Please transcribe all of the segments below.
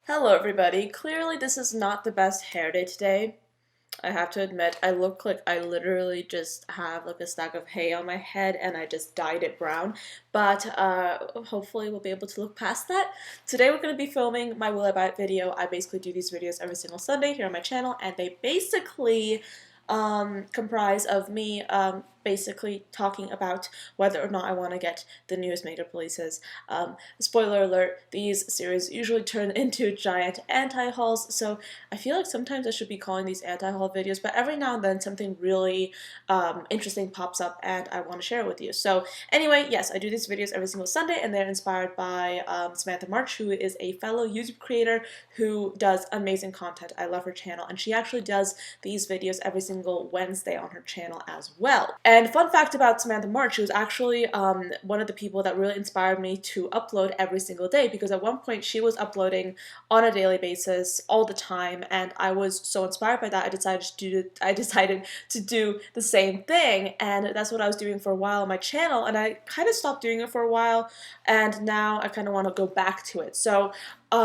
Hello everybody. Clearly this is not the best hair day today. I have to admit, I look like I literally just have like a stack of hay on my head and I just dyed it brown. But hopefully we'll be able to look past that. Today we're going to be filming my Will I Buy It video. I basically do these videos every single Sunday here on my channel, and they basically comprise of me basically talking about whether or not I want to get the newest makeup releases. Spoiler alert, these series usually turn into giant anti-hauls, so I feel like sometimes I should be calling these anti-haul videos, but every now and then something really interesting pops up and I want to share it with you. So anyway, yes, I do these videos every single Sunday, and they're inspired by Samantha, who is a fellow YouTube creator who does amazing content. I love her channel, and she actually does these videos every single Wednesday on her channel as well. And fun fact about Samantha, she was actually one of the people that really inspired me to upload every single day, because at one point she was uploading on a daily basis all the time, and I was so inspired by that I decided to do the same thing, and that's what I was doing for a while on my channel, and I kind of stopped doing it for a while, and now I kind of want to go back to it. So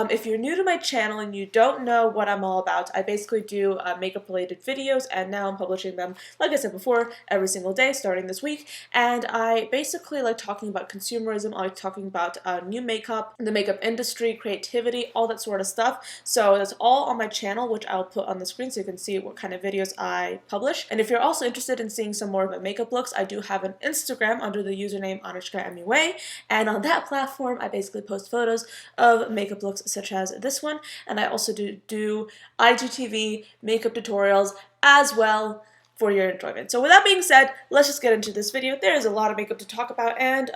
if you're new to my channel and you don't know what I'm all about, I basically do makeup related videos, and now I'm publishing them, like I said before, every single day starting this week. And I basically like talking about consumerism, I like talking about new makeup, the makeup industry, creativity, all that sort of stuff. So that's all on my channel, which I'll put on the screen so you can see what kind of videos I publish. And if you're also interested in seeing some more of my makeup looks, I do have an Instagram under the username Anya and I'm, and on that platform I basically post photos of makeup looks such as this one, and I also do IGTV makeup tutorials as well for your enjoyment. So with that being said, let's just get into this video. There is a lot of makeup to talk about, and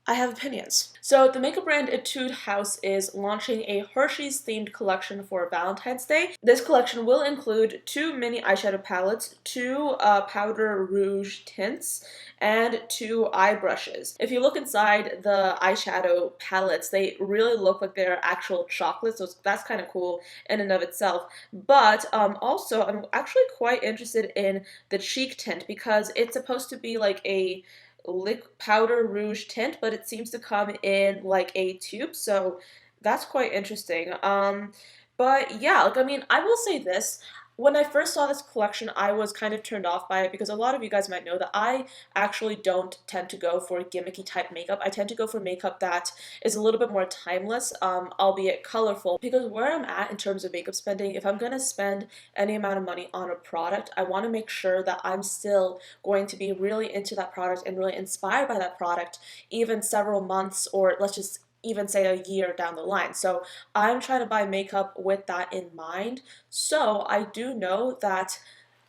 I have opinions. So the makeup brand Etude House is launching a Hershey's themed collection for Valentine's Day. This collection will include 2 mini eyeshadow palettes, 2 powder rouge tints, and 2 eye brushes. If you look inside the eyeshadow palettes, they really look like they're actual chocolates, so that's kind of cool in and of itself. But also, I'm actually quite interested in the cheek tint, because it's supposed to be like a powder rouge tint, but it seems to come in like a tube, so that's quite interesting. But yeah, like, I mean, I will say this. When I first saw this collection, I was kind of turned off by it, because a lot of you guys might know that I actually don't tend to go for gimmicky type makeup. I tend to go for makeup that is a little bit more timeless, albeit colorful, because where I'm at in terms of makeup spending, if I'm going to spend any amount of money on a product, I want to make sure that I'm still going to be really into that product and really inspired by that product, even several months, or let's just even say a year down the line. So I'm trying to buy makeup with that in mind. So I do know that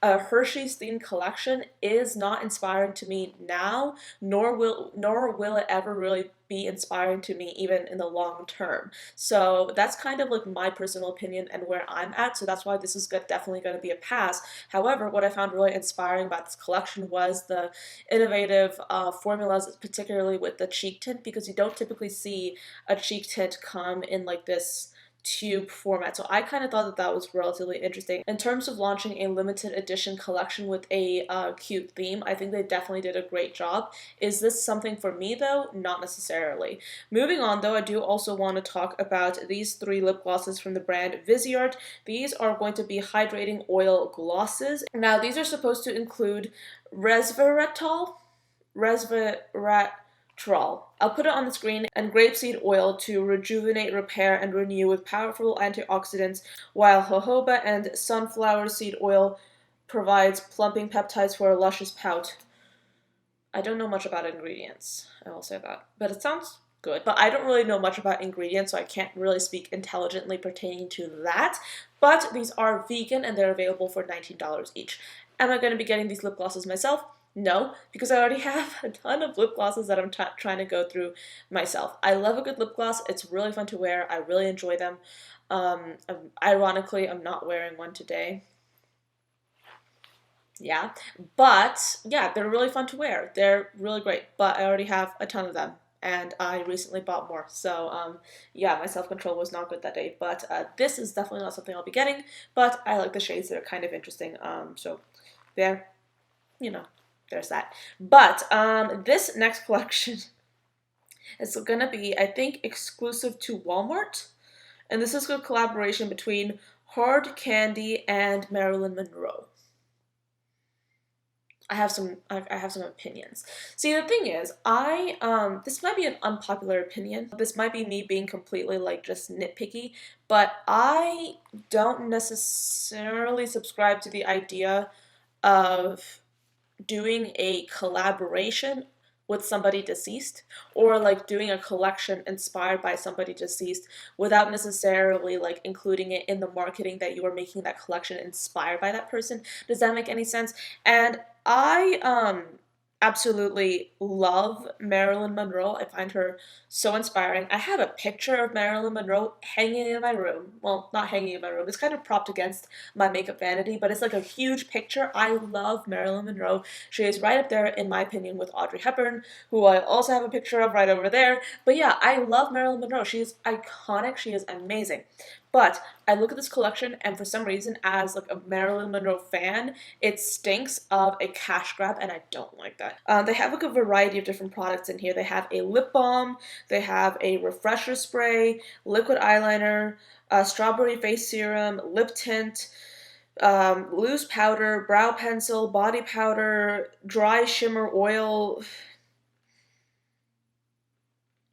a Hershey's themed collection is not inspiring to me now, nor will it ever really be inspiring to me even in the long term. So that's kind of like my personal opinion and where I'm at. So that's why this is definitely going to be a pass. However, what I found really inspiring about this collection was the innovative formulas, particularly with the cheek tint, because you don't typically see a cheek tint come in like this tube format. So I kind of thought that that was relatively interesting. In terms of launching a limited edition collection with a cute theme, I think they definitely did a great job. Is this something for me though? Not necessarily. Moving on though, I do also want to talk about these 3 lip glosses from the brand Visiart. These are going to be hydrating oil glosses. Now these are supposed to include resveratrol, I'll put it on the screen, and grapeseed oil to rejuvenate, repair, and renew with powerful antioxidants, while jojoba and sunflower seed oil provides plumping peptides for a luscious pout. I don't know much about ingredients, I will say that, but it sounds good. But I don't really know much about ingredients, so I can't really speak intelligently pertaining to that. But these are vegan, and they're available for $19 each. Am I going to be getting these lip glosses myself? No, because I already have a ton of lip glosses that I'm trying to go through myself. I love a good lip gloss. It's really fun to wear. I really enjoy them. Ironically, I'm not wearing one today. Yeah, but yeah, they're really fun to wear. They're really great, but I already have a ton of them, and I recently bought more. So yeah, my self-control was not good that day, but this is definitely not something I'll be getting, but I like the shades. They're kind of interesting. So there, you know, there's that. But this next collection is gonna be, I think, exclusive to Walmart. And this is a collaboration between Hard Candy and Marilyn Monroe. I have some opinions. See, the thing is, this might be an unpopular opinion. This might be me being completely like just nitpicky, but I don't necessarily subscribe to the idea of doing a collaboration with somebody deceased, or like doing a collection inspired by somebody deceased without necessarily like including it in the marketing that you are making that collection inspired by that person. Does that make any sense? And I absolutely love Marilyn Monroe. I find her so inspiring. I have a picture of Marilyn Monroe hanging in my room. Well, not hanging in my room. It's kind of propped against my makeup vanity, but it's like a huge picture. I love Marilyn Monroe. She is right up there, in my opinion, with Audrey Hepburn, who I also have a picture of right over there. But yeah, I love Marilyn Monroe. She is iconic. She is amazing. But I look at this collection, and for some reason, as like a Marilyn Monroe fan, it stinks of a cash grab, and I don't like that. They have like a variety of different products in here. They have a lip balm, they have a refresher spray, liquid eyeliner, strawberry face serum, lip tint, loose powder, brow pencil, body powder, dry shimmer oil.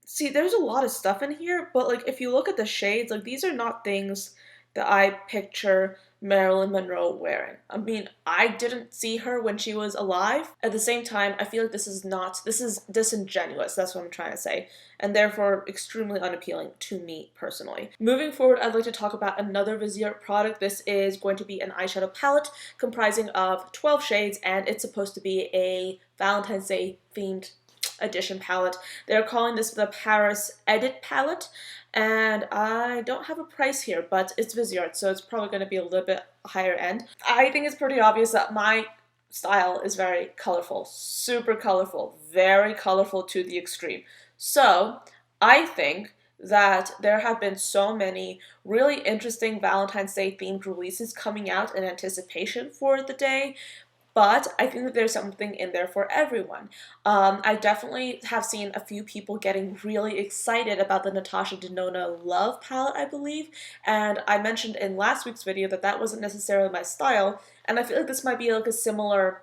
See, there's a lot of stuff in here, but like if you look at the shades, like these are not things that I picture Marilyn Monroe wearing. I mean, I didn't see her when she was alive. At the same time, I feel like this is disingenuous, that's what I'm trying to say, and therefore extremely unappealing to me personally. Moving forward, I'd like to talk about another Visiart product. This is going to be an eyeshadow palette comprising of 12 shades, and it's supposed to be a Valentine's Day themed edition palette. They're calling this the Paris Edit palette, and I don't have a price here, but it's Visiart, so it's probably going to be a little bit higher end. I think it's pretty obvious that my style is very colorful, super colorful, very colorful to the extreme. So I think that there have been so many really interesting Valentine's Day themed releases coming out in anticipation for the day, but I think that there's something in there for everyone. I definitely have seen a few people getting really excited about the Natasha Denona Love palette, I believe, and I mentioned in last week's video that that wasn't necessarily my style, and I feel like this might be like a similar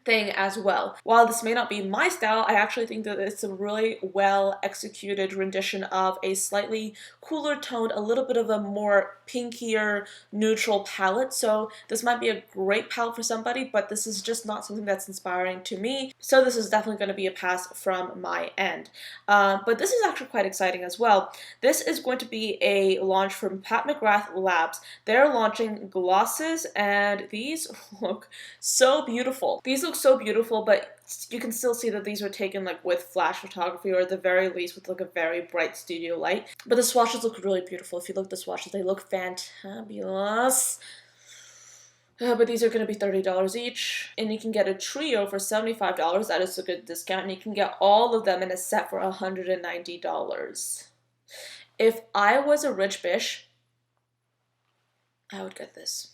thing as well. While this may not be my style, I actually think that it's a really well executed rendition of a slightly cooler toned, a little bit of a more pinkier neutral palette. So this might be a great palette for somebody, but this is just not something that's inspiring to me. So this is definitely going to be a pass from my end. But this is actually quite exciting as well. This is going to be a launch from Pat McGrath Labs. They're launching glosses, and these look so beautiful. These look so beautiful, but you can still see that these were taken like with flash photography, or at the very least with like a very bright studio light. But the swatches look really beautiful. If you look at the swatches, they look fantabulous. But these are going to be $30 each, and you can get a trio for $75. That is a good discount, and you can get all of them in a set for $190. If I was a rich bitch, I would get this.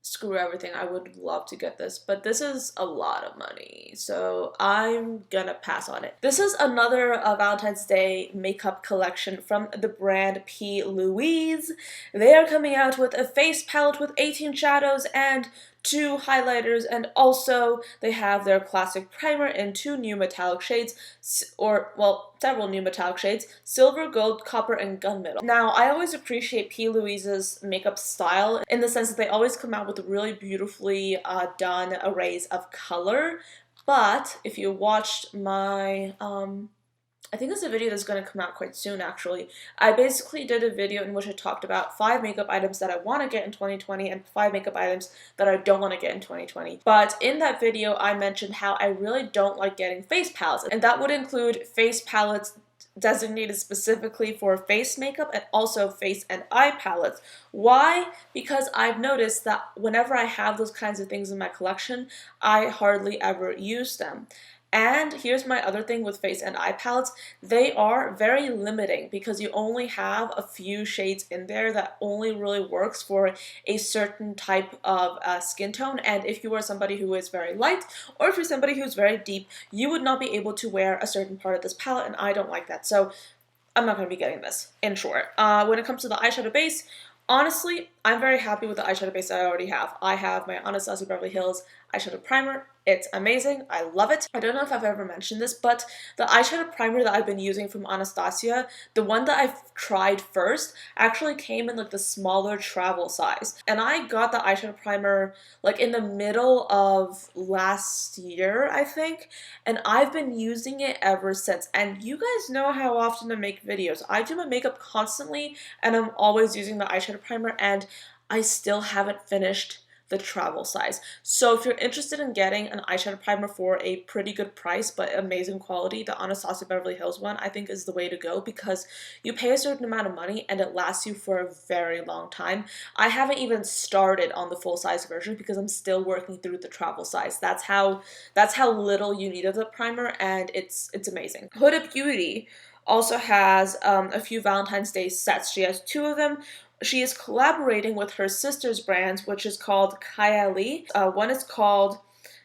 Screw everything, I would love to get this, but this is a lot of money, so I'm gonna pass on it. This is another Valentine's Day makeup collection from the brand P. Louise. They are coming out with a face palette with 18 shadows and 2 highlighters, and also they have their classic primer in 2 new metallic shades, or, well, several new metallic shades, silver, gold, copper, and gunmetal. Now, I always appreciate P. Louise's makeup style in the sense that they always come out with really beautifully done arrays of color, but if you watched my, I think it's a video that's going to come out quite soon, actually. I basically did a video in which I talked about 5 makeup items that I want to get in 2020 and 5 makeup items that I don't want to get in 2020. But in that video, I mentioned how I really don't like getting face palettes, and that would include face palettes designated specifically for face makeup and also face and eye palettes. Why? Because I've noticed that whenever I have those kinds of things in my collection, I hardly ever use them. And here's my other thing with face and eye palettes. They are very limiting because you only have a few shades in there that only really works for a certain type of skin tone. And if you are somebody who is very light, or if you're somebody who's very deep, you would not be able to wear a certain part of this palette, and I don't like that. So I'm not going to be getting this, in short. When it comes to the eyeshadow base, honestly, I'm very happy with the eyeshadow base that I already have. I have my Anastasia Beverly Hills eyeshadow primer. It's amazing. I love it. I don't know if I've ever mentioned this, but the eyeshadow primer that I've been using from Anastasia, the one that I've tried first, actually came in like the smaller travel size. And I got the eyeshadow primer like in the middle of last year, I think, and I've been using it ever since. And you guys know how often I make videos. I do my makeup constantly, and I'm always using the eyeshadow primer, and I still haven't finished the travel size. So if you're interested in getting an eyeshadow primer for a pretty good price but amazing quality, the Anastasia Beverly Hills one I think is the way to go, because you pay a certain amount of money and it lasts you for a very long time. I haven't even started on the full size version because I'm still working through the travel size. That's how little you need of the primer, and it's amazing. Huda Beauty also has a few Valentine's Day sets. She has 2 of them. She is collaborating with her sister's brands, which is called Kylie. One is called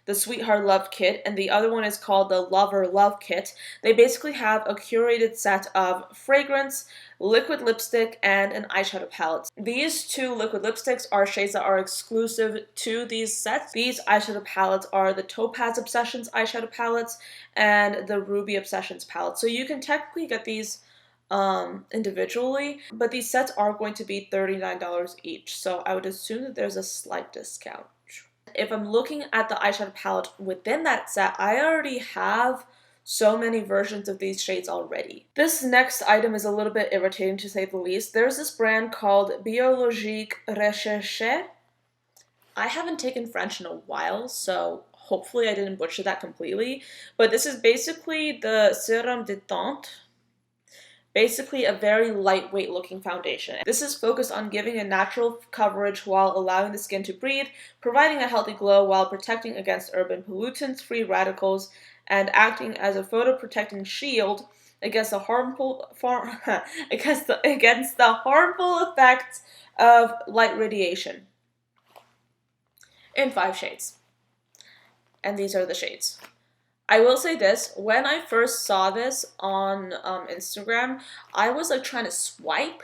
the Sweetheart Love Kit, and the other one is called the Lover Love Kit. They basically have a curated set of fragrance, liquid lipstick, and an eyeshadow palette. These 2 liquid lipsticks are shades that are exclusive to these sets. These eyeshadow palettes are the Topaz Obsessions eyeshadow palettes and the Ruby Obsessions palette. So you can technically get these individually, but these sets are going to be $39 each, so I would assume that there's a slight discount. If I'm looking at the eyeshadow palette within that set, I already have so many versions of these shades already. This next item is a little bit irritating to say the least. There's this brand called BoLogic Recherche. I haven't taken French in a while, so hopefully I didn't butcher that completely, but this is basically the Sérum de Teinte. Basically a very lightweight looking foundation. This is focused on giving a natural coverage while allowing the skin to breathe, providing a healthy glow while protecting against urban pollutants, free radicals, and acting as a photoprotecting shield against the harmful against the harmful effects of light radiation. In 5 shades. And these are the shades. I will say this, when I first saw this on Instagram, I was like trying to swipe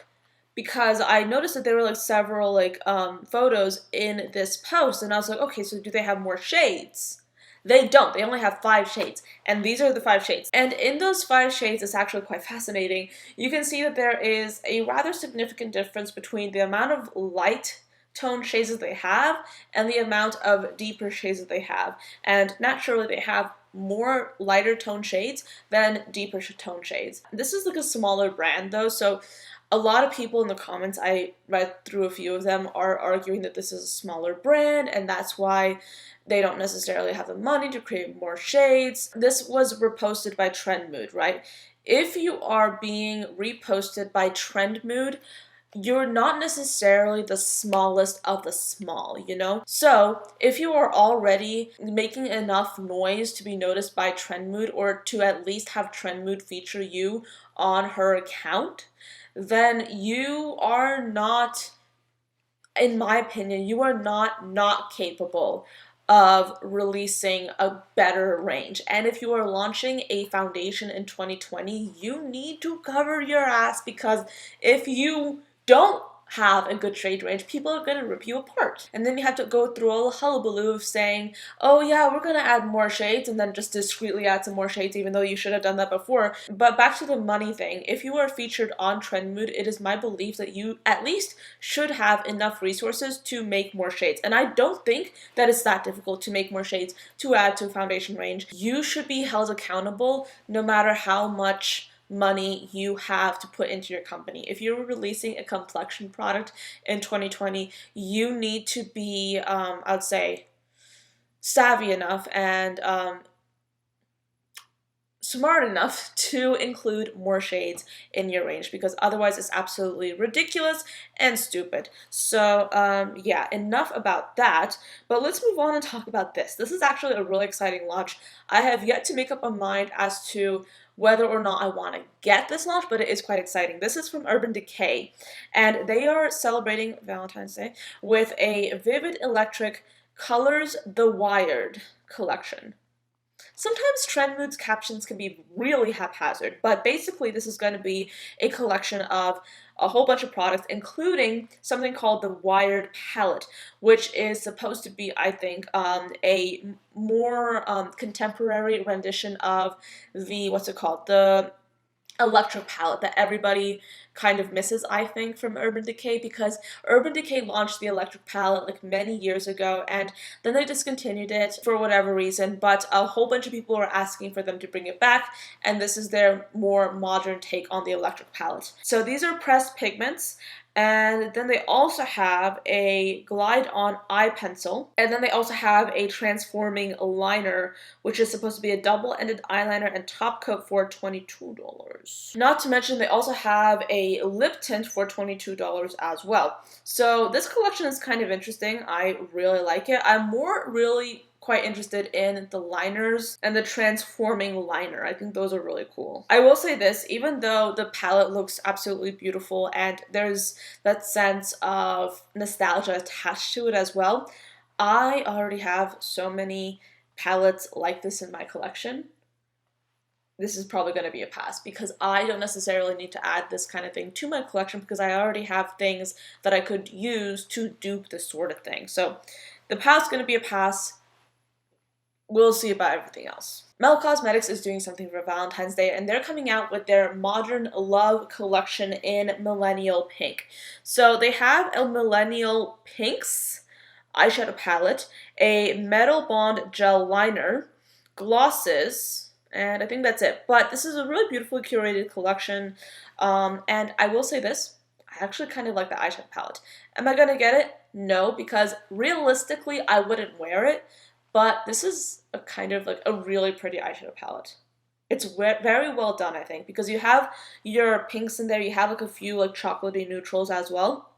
because I noticed that there were like several like photos in this post, and I was like, okay, so do they have more shades? They don't. They only have 5 shades, and these are the 5 shades. And in those 5 shades, it's actually quite fascinating. You can see that there is a rather significant difference between the amount of light tone shades that they have and the amount of deeper shades that they have. And naturally, they have more lighter tone shades than deeper tone shades. This is like a smaller brand though, so a lot of people in the comments, I read through a few of them, are arguing that this is a smaller brand and that's why they don't necessarily have the money to create more shades. This was reposted by Trend Mood, right? If you are being reposted by Trend Mood, you're not necessarily the smallest of the small, you know? So if you are already making enough noise to be noticed by Trend Mood, or to at least have Trend Mood feature you on her account, then you are not, in my opinion, you are not capable of releasing a better range. And if you are launching a foundation in 2020, you need to cover your ass, because if you don't have a good shade range, people are going to rip you apart. And then you have to go through all the hullabaloo of saying, oh yeah, we're going to add more shades, and then just discreetly add some more shades even though you should have done that before. But back to the money thing, if you are featured on Trend Mood, it is my belief that you at least should have enough resources to make more shades. And I don't think that it's that difficult to make more shades to add to a foundation range. You should be held accountable no matter how much money you have to put into your company. If you're releasing a complexion product in 2020, you need to be, I'd say, savvy enough and smart enough to include more shades in your range, because otherwise it's absolutely ridiculous and stupid. So yeah, enough about that, but let's move on and talk about this. This is actually a really exciting launch. I have yet to make up my mind as to whether or not I want to get this launch, but it is quite exciting. This is from Urban Decay, and they are celebrating Valentine's Day with a Vivid Electric Colors The Wired collection. Sometimes Trend Moods captions can be really haphazard, but basically this is going to be a collection of a whole bunch of products, including something called the Wired Palette, which is supposed to be, I think, a more contemporary rendition of the, what's it called, the electric palette that everybody kind of misses, I think, from Urban Decay, because Urban Decay launched the electric palette like many years ago and then they discontinued it for whatever reason, but a whole bunch of people are asking for them to bring it back, and this is their more modern take on the electric palette. So these are pressed pigments, and then they also have a glide on eye pencil, and then they also have a transforming liner, which is supposed to be a double-ended eyeliner and top coat for $22. Not to mention they also have a lip tint for $22 as well. So this collection is kind of interesting. I really like it. I'm really quite interested in the liners and the transforming liner. I think those are really cool. I will say this, even though the palette looks absolutely beautiful and there's that sense of nostalgia attached to it as well, I already have so many palettes like this in my collection. This is probably going to be a pass because I don't necessarily need to add this kind of thing to my collection because I already have things that I could use to dupe this sort of thing. So the palette's going to be a pass. We'll see about everything else. Mel Cosmetics is doing something for Valentine's Day, and they're coming out with their Modern Love collection in Millennial Pink. So they have a Millennial Pinks eyeshadow palette, a Metal Bond gel liner, glosses, and I think that's it. But this is a really beautifully curated collection, and I will say this, I actually kind of like the eyeshadow palette. Am I going to get it? No, because realistically, I wouldn't wear it. But this is a kind of like a really pretty eyeshadow palette. It's very well done, I think, because you have your pinks in there, you have like a few like chocolatey neutrals as well,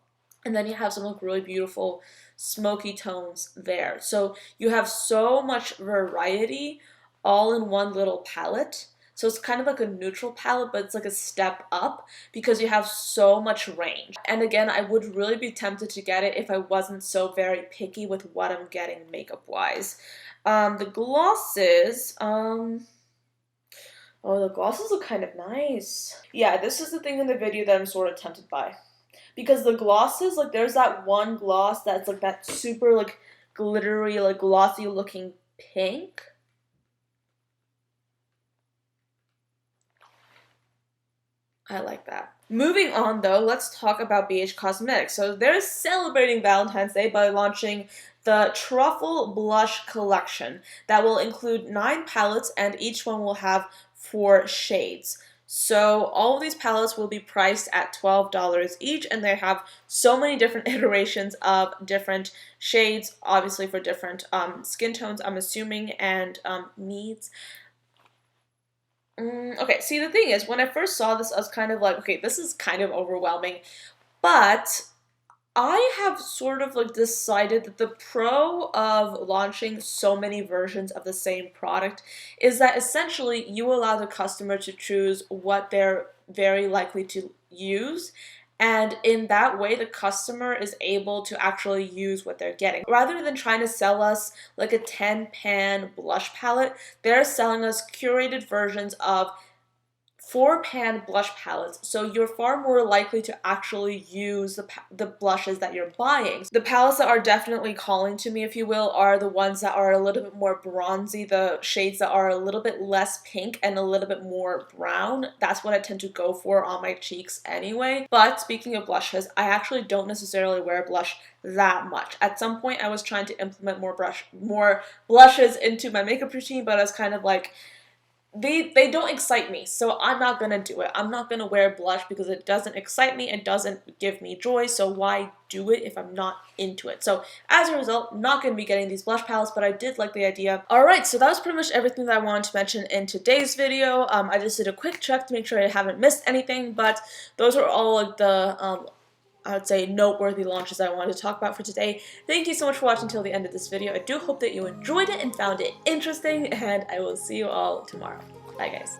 and then you have some like really beautiful smoky tones there. So you have so much variety all in one little palette. So it's kind of like a neutral palette, but it's like a step up because you have so much range. And again, I would really be tempted to get it if I wasn't so very picky with what I'm getting makeup-wise. The glosses, oh, the glosses look kind of nice. Yeah, this is the thing in the video that I'm sort of tempted by. Because the glosses, like there's that one gloss that's like that super like glittery, like glossy looking pink. I like that. Moving on though, let's talk about BH Cosmetics. So they're celebrating Valentine's Day by launching the Truffle Blush Collection that will include 9 palettes and each one will have 4 shades. So all of these palettes will be priced at $12 each, and they have so many different iterations of different shades, obviously for different skin tones, I'm assuming, and needs. Okay, see, the thing is, when I first saw this, I was kind of like, okay, this is kind of overwhelming, but I have sort of like decided that the pro of launching so many versions of the same product is that essentially you allow the customer to choose what they're very likely to use, and in that way the customer is able to actually use what they're getting. Rather than trying to sell us like a 10-pan blush palette, they're selling us curated versions of 4-pan blush palettes, so you're far more likely to actually use the blushes that you're buying. The palettes that are definitely calling to me, if you will, are the ones that are a little bit more bronzy, the shades that are a little bit less pink and a little bit more brown. That's what I tend to go for on my cheeks anyway. But speaking of blushes, I actually don't necessarily wear blush that much. At some point I was trying to implement more blushes into my makeup routine, but I was kind of like, they don't excite me, so I'm not gonna do it. I'm not gonna wear blush because it doesn't excite me, it doesn't give me joy, so why do it if I'm not into it? So as a result, I'm not gonna be getting these blush palettes, but I did like the idea. Alright, so that was pretty much everything that I wanted to mention in today's video. I just did a quick check to make sure I haven't missed anything, but those are all like the I would say noteworthy launches I wanted to talk about for today. Thank you so much for watching till the end of this video. I do hope that you enjoyed it and found it interesting, and I will see you all tomorrow. Bye guys.